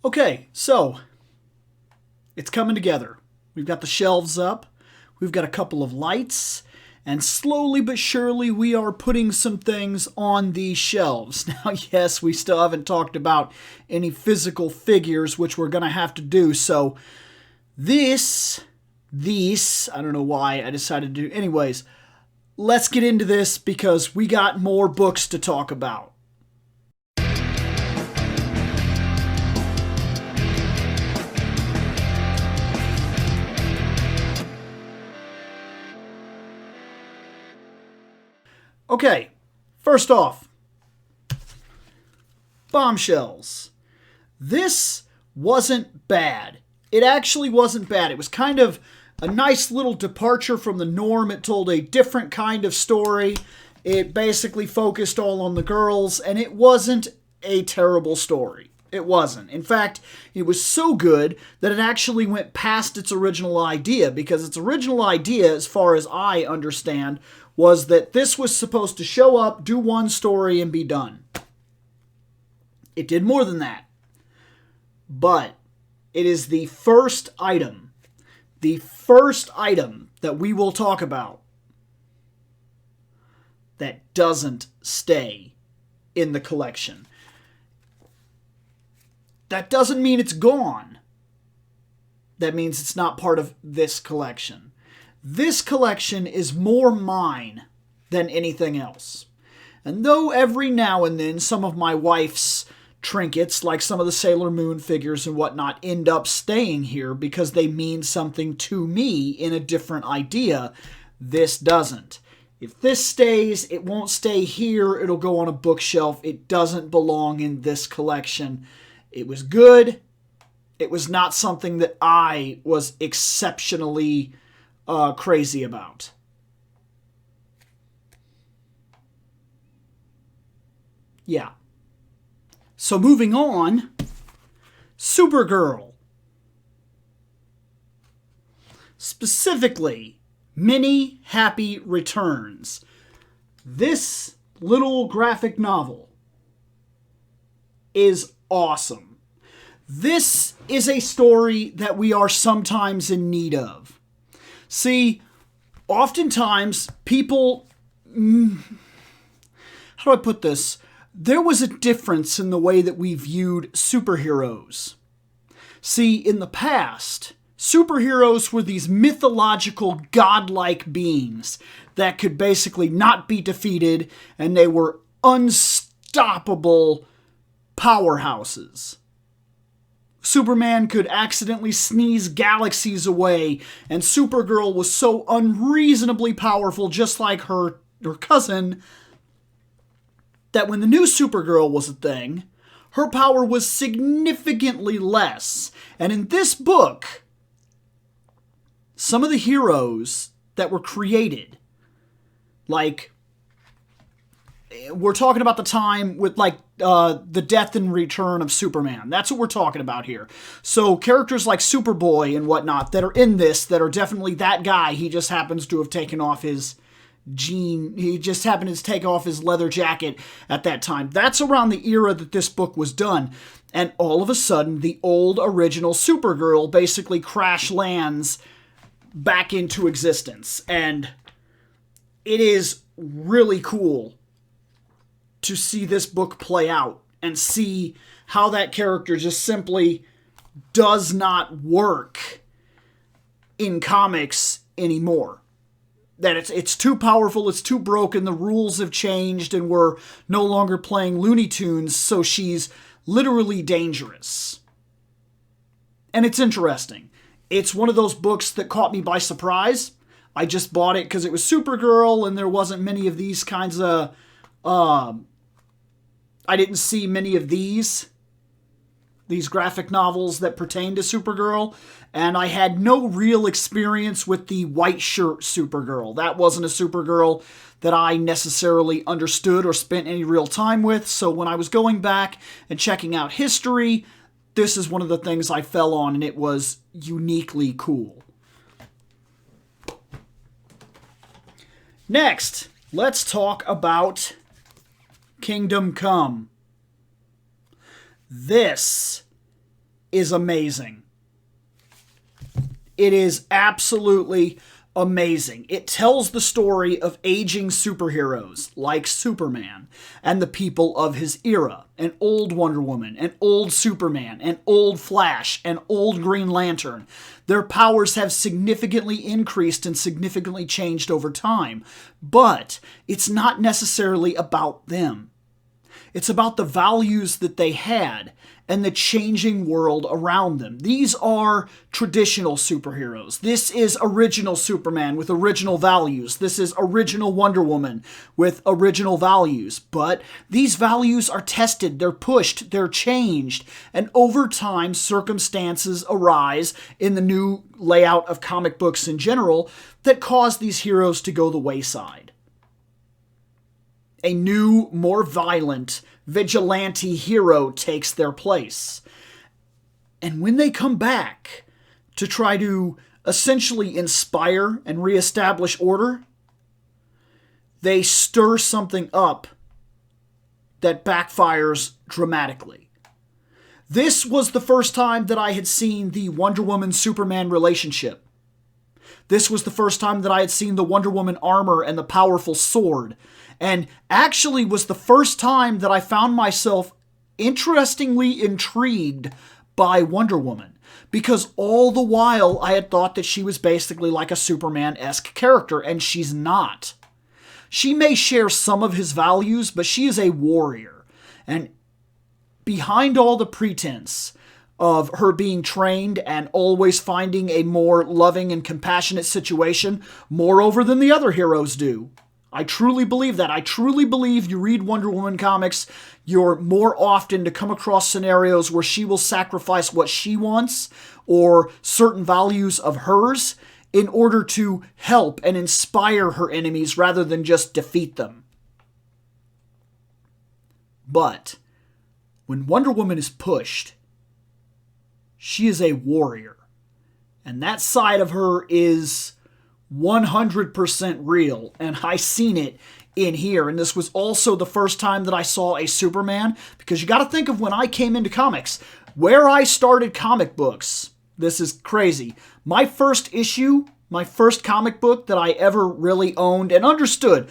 Okay, so it's coming together. We've got the shelves up, we've got a couple of lights, and slowly but surely we are putting some things on these shelves. Now, yes, we still haven't talked about any physical figures, which we're going to have to do. So these, I don't know why I decided to do. Anyways, let's get into this because we got more books to talk about. Okay, first off, Bombshells. This wasn't bad. It actually wasn't bad. It was kind of a nice little departure from the norm. It told a different kind of story. It basically focused all on the girls, and it wasn't a terrible story. It wasn't. In fact, it was so good that it actually went past its original idea, because its original idea, as far as I understand, was that this was supposed to show up, do one story, and be done. It did more than that. But it is the first item that we will talk about that doesn't stay in the collection. That doesn't mean it's gone. That means it's not part of this collection. This collection is more mine than anything else. And though every now and then some of my wife's trinkets, like some of the Sailor Moon figures and whatnot, end up staying here because they mean something to me in a different idea, this doesn't. If this stays, it won't stay here. It'll go on a bookshelf. It doesn't belong in this collection. It was good. It was not something that I was exceptionally crazy about. Yeah. So moving on, Supergirl. Specifically, Many Happy Returns. This little graphic novel is awesome. This is a story that we are sometimes in need of. See, oftentimes people... How do I put this? There was a difference in the way that we viewed superheroes. See, in the past, superheroes were these mythological, godlike beings that could basically not be defeated, and they were unstoppable powerhouses. Superman could accidentally sneeze galaxies away, and Supergirl was so unreasonably powerful, just like her cousin, that when the new Supergirl was a thing, her power was significantly less. And in this book, some of the heroes that were created, like, we're talking about the time with, like, the death and return of Superman. That's what we're talking about here. So characters like Superboy and whatnot that are in this, that are definitely that guy, he just happens to have taken off his he just happened to take off his leather jacket at that time. That's around the era that this book was done. And all of a sudden, the old original Supergirl basically crash lands back into existence. And it is really cool to see this book play out and see how that character just simply does not work in comics anymore. That it's too powerful, it's too broken, the rules have changed, and we're no longer playing Looney Tunes, so she's literally dangerous. And it's interesting. It's one of those books that caught me by surprise. I just bought it because it was Supergirl, and there wasn't many of these kinds of... I didn't see many of these graphic novels that pertain to Supergirl, and I had no real experience with the white shirt Supergirl. That wasn't a Supergirl that I necessarily understood or spent any real time with, so when I was going back and checking out history, this is one of the things I fell on, and it was uniquely cool. Next, let's talk about Kingdom Come. This is amazing. It is absolutely amazing. It tells the story of aging superheroes like Superman and the people of his era, an old Wonder Woman, an old Superman, an old Flash, an old Green Lantern. Their powers have significantly increased and significantly changed over time, but it's not necessarily about them. It's about the values that they had and the changing world around them. These are traditional superheroes. This is original Superman with original values. This is original Wonder Woman with original values. But these values are tested, they're pushed, they're changed, and over time circumstances arise in the new layout of comic books in general that cause these heroes to go the wayside. A new, more violent, vigilante hero takes their place. And when they come back to try to essentially inspire and reestablish order, they stir something up that backfires dramatically. This was the first time that I had seen the Wonder Woman-Superman relationship. This was the first time that I had seen the Wonder Woman armor and the powerful sword. And actually was the first time that I found myself interestingly intrigued by Wonder Woman. Because all the while I had thought that she was basically like a Superman-esque character, and she's not. She may share some of his values, but she is a warrior. And behind all the pretense of her being trained and always finding a more loving and compassionate situation, moreover than the other heroes do, I truly believe that. I truly believe you read Wonder Woman comics, you're more often to come across scenarios where she will sacrifice what she wants or certain values of hers in order to help and inspire her enemies rather than just defeat them. But when Wonder Woman is pushed, she is a warrior. And that side of her is 100% real, and I seen it in here. And this was also the first time that I saw a Superman, because you got to think of when I came into comics, where I started comic books. This is crazy. My first issue, my first comic book that I ever really owned and understood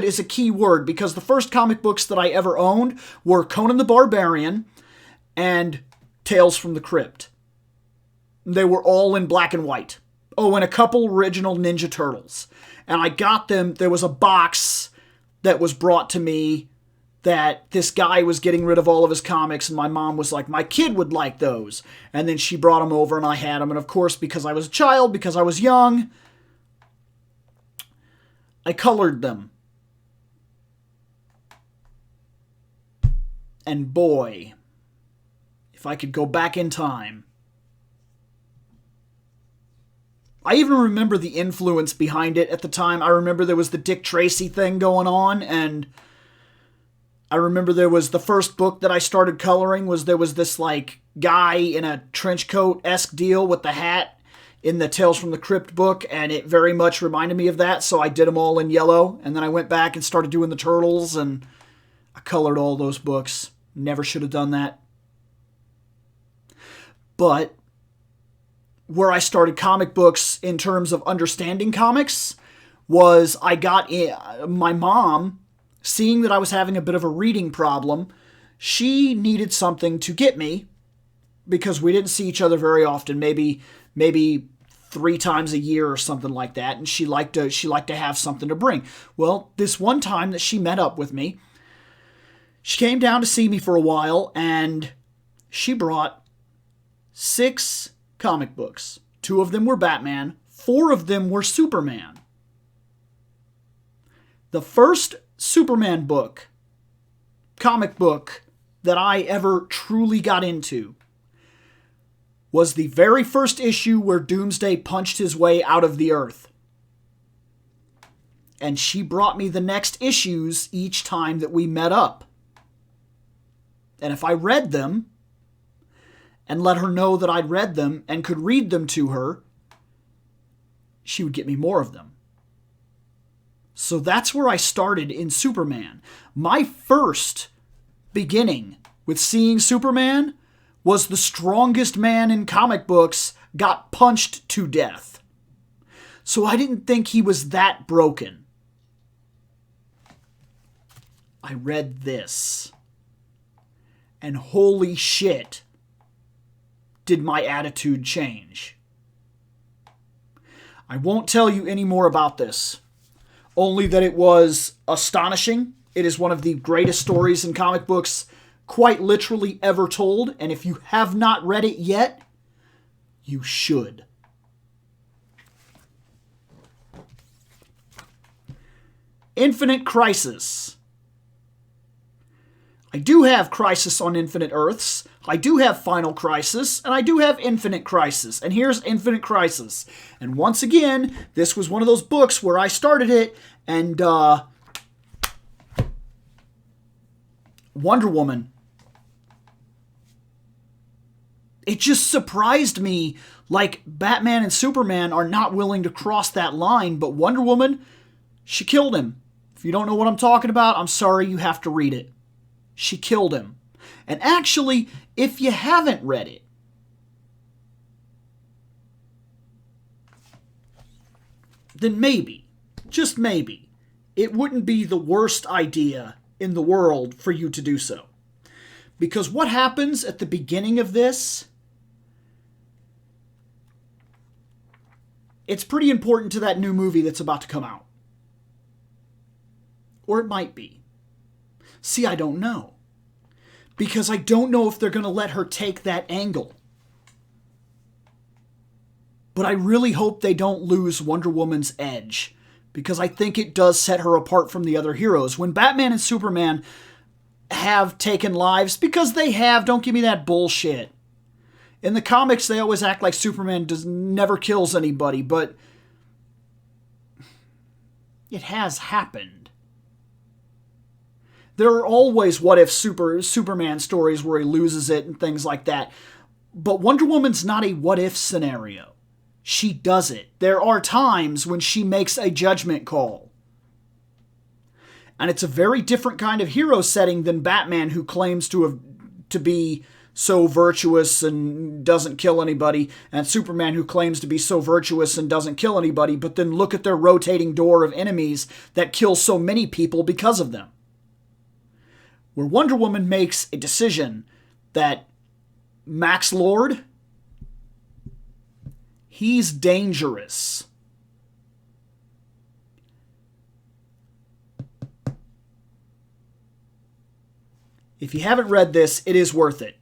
is a key word, because the first comic books that I ever owned were Conan the Barbarian and Tales from the Crypt. They were all in black and white. Oh, and a couple original Ninja Turtles. And I got them. There was a box that was brought to me that this guy was getting rid of all of his comics, and my mom was like, my kid would like those. And then she brought them over, and I had them. And of course, because I was a child, because I was young, I colored them. And boy, if I could go back in time, I even remember the influence behind it at the time. I remember there was the Dick Tracy thing going on, and I remember there was the first book that I started coloring there was this like guy in a trench coat-esque deal with the hat in the Tales from the Crypt book, and it very much reminded me of that, so I did them all in yellow, and then I went back and started doing the Turtles, and I colored all those books. Never should have done that. But where I started comic books in terms of understanding comics was I got my mom, seeing that I was having a bit of a reading problem, she needed something to get me because we didn't see each other very often, maybe 3 times a year or something like that, and she liked to have something to bring. Well, this one time that she met up with me, she came down to see me for a while, and she brought 6 comic books. 2 of them were Batman, 4 of them were Superman. The first Superman book, comic book, that I ever truly got into was the very first issue where Doomsday punched his way out of the Earth. And she brought me the next issues each time that we met up. And if I read them, and let her know that I'd read them and could read them to her, she would get me more of them. So that's where I started in Superman. My first beginning with seeing Superman was the strongest man in comic books got punched to death. So I didn't think he was that broken. I read this. And holy shit, did my attitude change. I won't tell you any more about this. Only that it was astonishing. It is one of the greatest stories in comic books quite literally ever told. And if you have not read it yet, you should. Infinite Crisis. I do have Crisis on Infinite Earths, I do have Final Crisis, and I do have Infinite Crisis. And here's Infinite Crisis. And once again, this was one of those books where I started it, and Wonder Woman. It just surprised me, like Batman and Superman are not willing to cross that line, but Wonder Woman, she killed him. If you don't know what I'm talking about, I'm sorry, you have to read it. She killed him. And actually, if you haven't read it, then maybe, just maybe, it wouldn't be the worst idea in the world for you to do so. Because what happens at the beginning of this, it's pretty important to that new movie that's about to come out. Or it might be. See, I don't know. Because I don't know if they're going to let her take that angle. But I really hope they don't lose Wonder Woman's edge. Because I think it does set her apart from the other heroes. When Batman and Superman have taken lives, because they have, don't give me that bullshit. In the comics, they always act like Superman never kills anybody, but it has happened. There are always what-if Superman stories where he loses it and things like that. But Wonder Woman's not a what-if scenario. She does it. There are times when she makes a judgment call. And it's a very different kind of hero setting than Batman, who claims to be so virtuous and doesn't kill anybody, and Superman, who claims to be so virtuous and doesn't kill anybody, but then look at their rotating door of enemies that kill so many people because of them. Where Wonder Woman makes a decision that Max Lord, he's dangerous. If you haven't read this, it is worth it.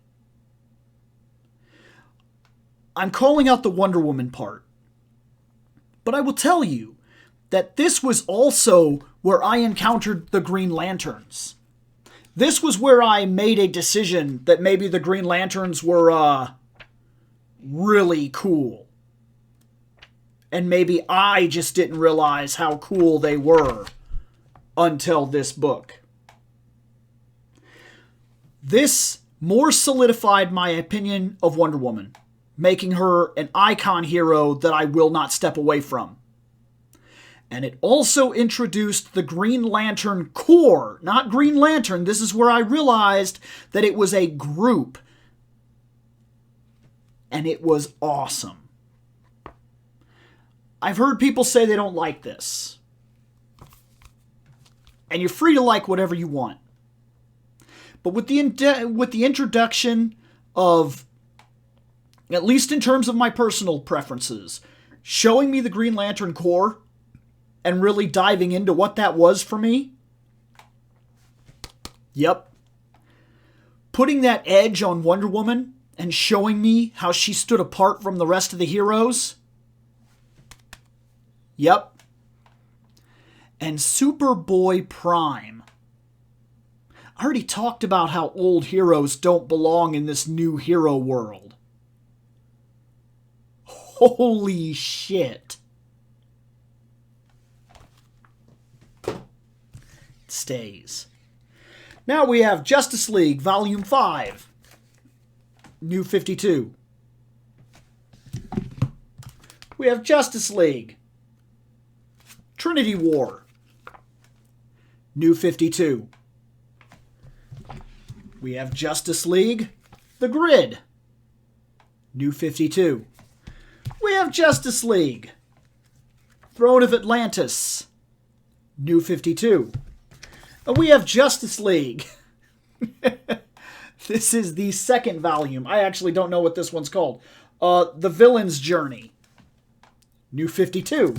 I'm calling out the Wonder Woman part. But I will tell you that this was also where I encountered the Green Lanterns. This was where I made a decision that maybe the Green Lanterns were really cool. And maybe I just didn't realize how cool they were until this book. This more solidified my opinion of Wonder Woman, making her an icon hero that I will not step away from. And it also introduced the Green Lantern Corps, not Green Lantern. This is where I realized that it was a group. And it was awesome. I've heard people say they don't like this. And you're free to like whatever you want. But with the introduction of, at least in terms of my personal preferences, showing me the Green Lantern Corps and really diving into what that was for me, yep. Putting that edge on Wonder Woman and showing me how she stood apart from the rest of the heroes, yep. And Superboy Prime. I already talked about how old heroes don't belong in this new hero world. Holy shit. It stays. Now we have Justice League Volume 5. New 52. We have Justice League Trinity War. New 52. We have Justice League The Grid. New 52. We have Justice League. Throne of Atlantis. New 52. We have Justice League. This is the second volume. I actually don't know what this one's called. The Villain's Journey. New 52.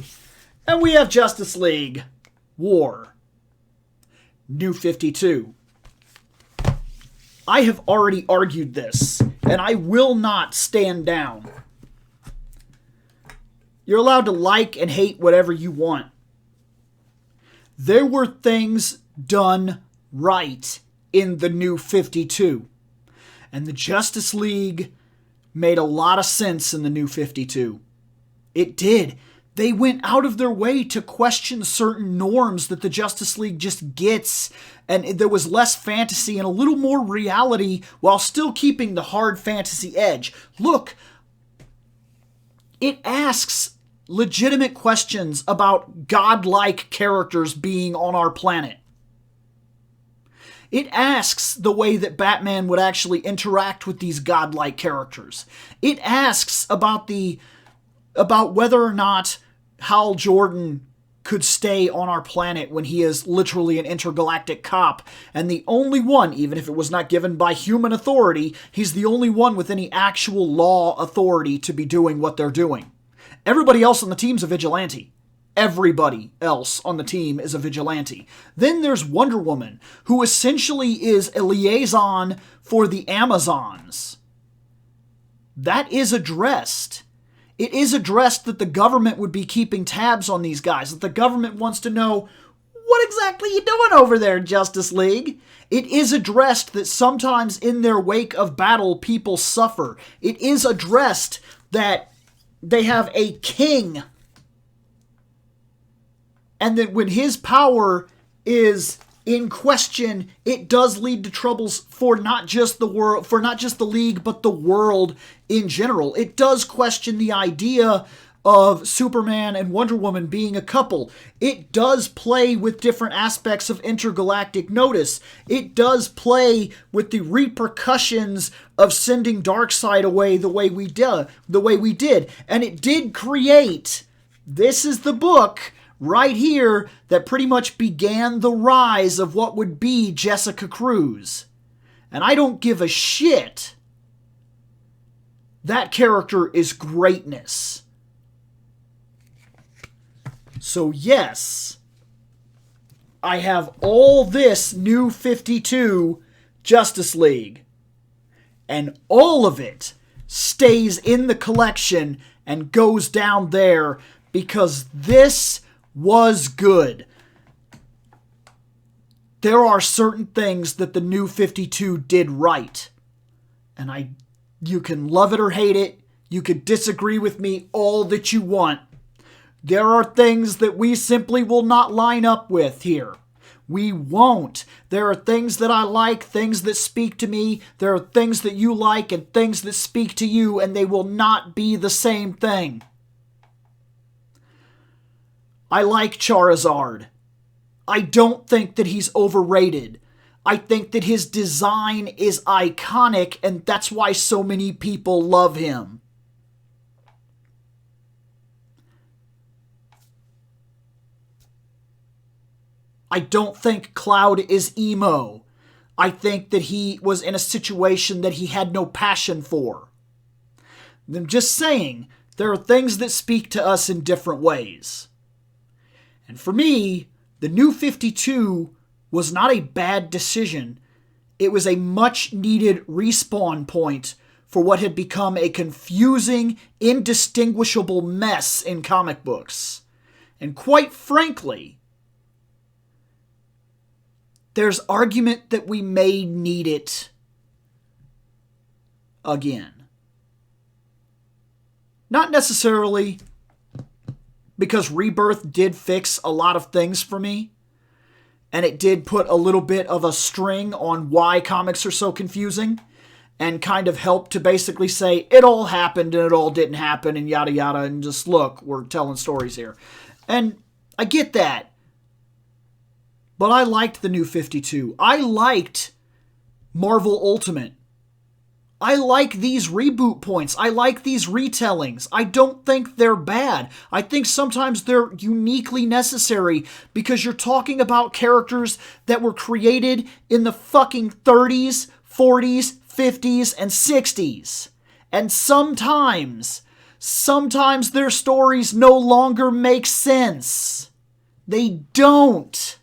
And we have Justice League. War. New 52. I have already argued this, and I will not stand down. You're allowed to like and hate whatever you want. There were things done right in the New 52. And the Justice League made a lot of sense in the New 52. It did. They went out of their way to question certain norms that the Justice League just gets, and there was less fantasy and a little more reality while still keeping the hard fantasy edge. Look, it asks legitimate questions about godlike characters being on our planet. It asks the way that Batman would actually interact with these godlike characters. It asks about whether or not Hal Jordan could stay on our planet when he is literally an intergalactic cop, and the only one, even if it was not given by human authority, he's the only one with any actual law authority to be doing what they're doing. Everybody else on the team's a vigilante. Everybody else on the team is a vigilante. Then there's Wonder Woman, who essentially is a liaison for the Amazons. That is addressed. It is addressed that the government would be keeping tabs on these guys, that the government wants to know, what exactly are you doing over there, Justice League? It is addressed that sometimes in their wake of battle, people suffer. It is addressed that they have a king, and that when his power is in question, it does lead to troubles for not just the world, for not just the League, but the world in general. It does question the idea of Superman and Wonder Woman being a couple. It does play with different aspects of intergalactic notice. It does play with the repercussions of sending Darkseid away the way we did. And it did create, this is the book right here that pretty much began the rise of what would be Jessica Cruz. And I don't give a shit. That character is greatness. So yes, I have all this New 52 Justice League. And all of it stays in the collection and goes down there because this was good. There are certain things that the New 52 did right. And you can love it or hate it. You can disagree with me all that you want. There are things that we simply will not line up with here. We won't. There are things that I like, things that speak to me. There are things that you like and things that speak to you, and they will not be the same thing. I like Charizard. I don't think that he's overrated. I think that his design is iconic, and that's why so many people love him. I don't think Cloud is emo. I think that he was in a situation that he had no passion for. I'm just saying, there are things that speak to us in different ways. And for me, the New 52 was not a bad decision. It was a much-needed respawn point for what had become a confusing, indistinguishable mess in comic books. And quite frankly, there's argument that we may need it again. Not necessarily because Rebirth did fix a lot of things for me, and it did put a little bit of a string on why comics are so confusing, and kind of helped to basically say, it all happened and it all didn't happen, and yada yada, and just look, we're telling stories here. And I get that. But I liked the New 52. I liked Marvel Ultimate. I like these reboot points. I like these retellings. I don't think they're bad. I think sometimes they're uniquely necessary because you're talking about characters that were created in the fucking 30s, 40s, 50s, and 60s. And sometimes their stories no longer make sense. They don't.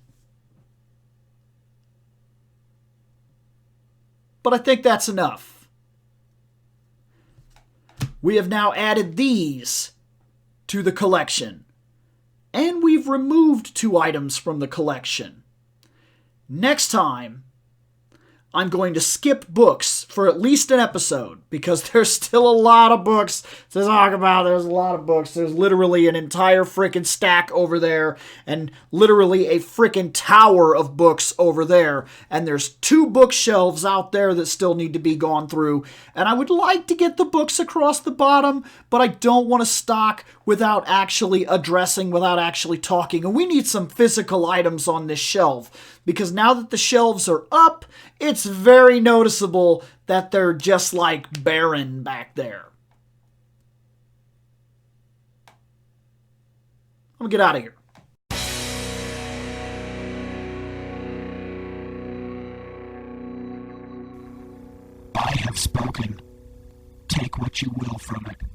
But I think that's enough. We have now added these to the collection. And we've removed 2 items from the collection. Next time, I'm going to skip books for at least an episode because there's still a lot of books to talk about. There's a lot of books. There's literally an entire freaking stack over there and literally a freaking tower of books over there. And there's 2 bookshelves out there that still need to be gone through. And I would like to get the books across the bottom, but I don't want to stock without actually addressing, without actually talking. And we need some physical items on this shelf because now that the shelves are up, it's very noticeable that they're just like barren back there. I'm gonna get out of here. I have spoken. Take what you will from it.